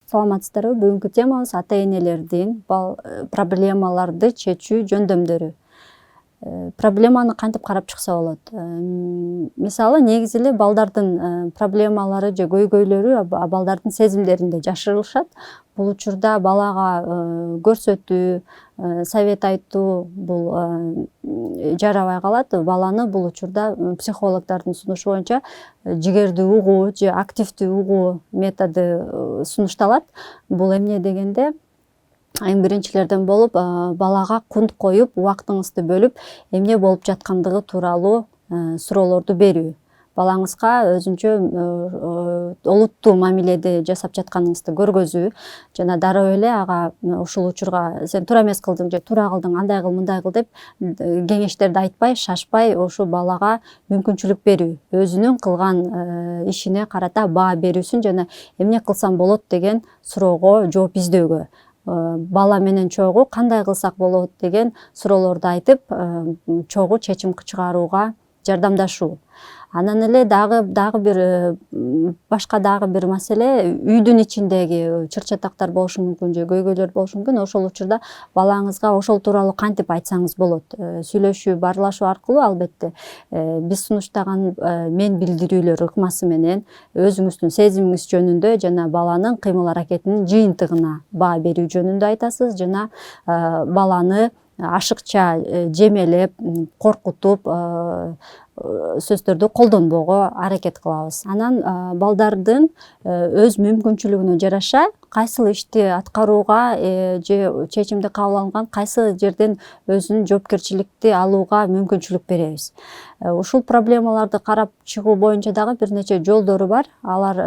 Саламатсыздарбы? Бүгүнкү темабыз ата-энелердин проблемаларды чечүү жөндөмдөрү. Проблеманы кантип карап чыкса болот? Мисалы, негизи эле балдардын проблемалары же көйгөйлөрү балдардын сезимдеринде жашырылышат. Бул учурда балага көрсөтүү, совет айтуу бул жарабай калат. Баланы бул учурда психологдордун сунушу боюнча жигерди угуу же активдүү угуу методу сунушталат. Бул эмне дегенде, эң биринчилерден болуп, балага кунт коюп, убактыңызды бөлүп, эмне болуп жаткандыгы тууралуу суроолорду берүү. Балаңызга өзүнчө олуттуу мамиледи жасап жатканыңызды көргөзүү жана дароо эле ага ушул учурга сен туура эмес кылдың же туура кылдың, андай кыл, мындай кыл деп кеңештерди айтпай, шашпай, ошо балага мүмкүнчүлүк берүү. Өзүнүн кылган ишине карата баа берүүсүн жана эмне кылсам болот деген суроого жооп издөөгө. Бала менен чогуу кандай кылсак болот деген суроолорду айтып, чогуу чечим чыгарууга жардамдашуу. Анан эле башка дагы бир маселе, үйдүн ичиндеги чыр-чатактар болушу мүмкүн же көйгөйлөр болушу мүмкүн. Ошол учурда балаңызга ошол тууралуу кантип айтсаңыз болот? Сүйлөшүү, баарлашуу аркылуу, албетте, биз сунуштаган мен билдирүүлөр ыкмасы менен өзүңүздүн сезимиңиз жөнүндө жана баланын кыймыл аракетинин жыйынтыгына баа берүү жөнүндө айтасыз жана баланы ашыкча жемелеп, коркутуп сөздөрдү колдонбоого аракет кылабыз. Анан балдардын өз мүмкүнчүлүгүнө жараша кайсыл ишти аткарууга же чечимди кабыл алган кайсы жерден өзүнүн жоопкерчиликти алууга мүмкүнчүлүк беребиз. Ушул проблемаларды карап чыгуу боюнча дагы бир нече жолдору бар. Алар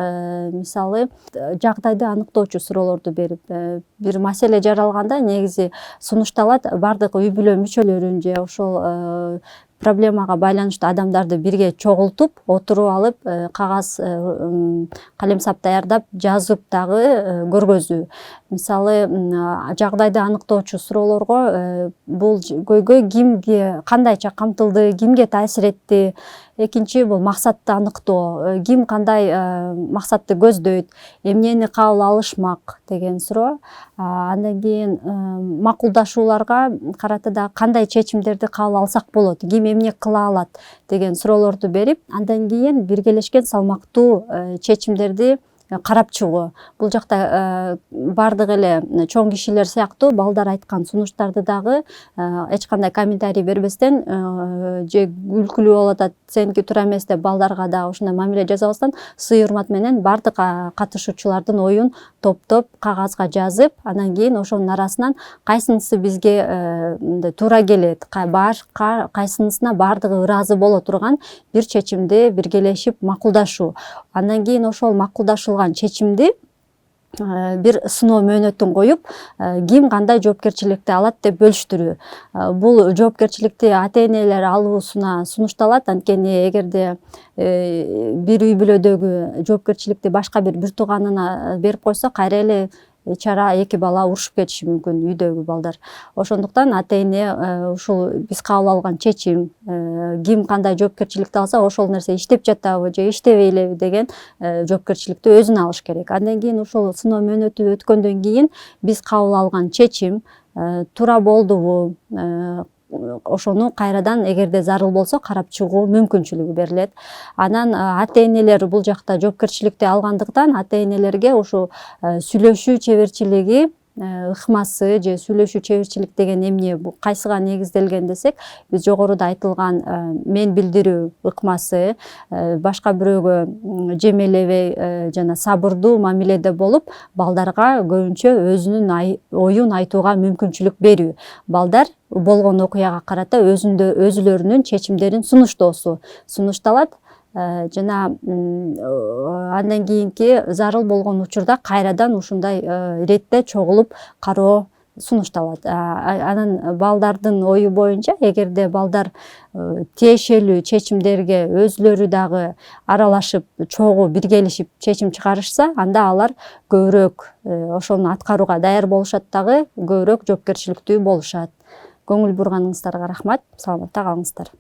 мисалы, жагдайды аныктоочу суроолорду берип, бир маселе жаралганда негизи сунушталат, бардык үй бүлө мүчөлөрүн же ошол проблемага байланыштуу адамдарды бирге чогултуп, отуруп алып, кагаз, калемсап даярдап, жазып дагы көргөзүү. Мисалы, жагдайды аныктоочу суроолорго бул көйгөй кимге кандайча камтылды, кимге таасир этти. Экинчи, бул максатты аныктоо, ким кандай максатты көздөйт, эмнени кабыл алышмак деген суроо. Андан кийин макулдашууларга карата дагы кандай чечимдерди кабыл алсак болот, ким эмне кыла алат деген суроолорду берип, андан кийин биргелешкен салмактуу чечимдерди карап чыгуу. Бул жакта бардык эле чоң кишилер сыяктуу балдар айткан сунуштарды дагы эч кандай комментарий бербестен же күлкүлүү болуп атат, сеники туура эмес деп балдарга дагы ушундай мамиле жасабастан, сый урмат менен бардык катышуучулардын оюн топтоп кагазга жазып, анан кийин ошонун арасынан кайсынысы бизге туура келет, кайсынысына бардыгы ыраазы боло турган бир чечимди биргелешип макулдашуу. Андан кийин ошол макулдашылган чечимди бир сыноо мөөнөтүн коюп, ким кандай жоопкерчиликти алат деп бөлүштүрүү. Бул жоопкерчиликти ата-энелер алуусуна сунушталат. Анткени эгерде бир үй бүлөдөгү жоопкерчиликти башка бир тууганына берип койсо, кайра эле чара эки бала урушуп кетиши мүмкүн, үйдөгү балдар. Ошондуктан ата-эне ушул биз кабыл алган чечим, ким кандай жоопкерчиликти алса, ошол нерсе иштеп жатабы же иштебей элеби деген жоопкерчиликти өзүнө алыш керек. Андан кийин ошол сыноо мөөнөтү өткөндөн кийин биз кабыл алган чечим туура болдубу, ошону кайрадан эгерде зарыл болсо карап чыгуу мүмкүнчүлүгү берилет. Анан ата-энелер бул жакта жоопкерчиликти алгандыктан ата-энелерге ушу сүйлөшүү чеберчилиги ыкмасы же сүйлөшүү чеберчилик деген эмне, кайсыга негизделген десек, биз жогоруда айтылган мен билдирүү ыкмасы башка бирөөгө жемелебей жана сабырдуу мамиледе болуп, балдарга көбүнчө өзүнүн оюн айтууга мүмкүнчүлүк берүү. Балдар болгон окуяга карата өзүлөрүнүн чечимдерин сунушталат жана андан кийинки зарыл болгон учурда кайрадан ушундай иретте чогулуп кароо сунушталат. Анан балдардын ою боюнча, эгерде балдар тиешелүү чечимдерге өзүлөрү дагы аралашып, чогуу биргелешип чечим чыгарышса, анда алар көбүрөөк ошону аткарууга даяр болушат дагы, көбүрөөк жоопкерчиликтүү болушат. Көңүл бурганыңыздарга рахмат. Саламатта калыңыздар.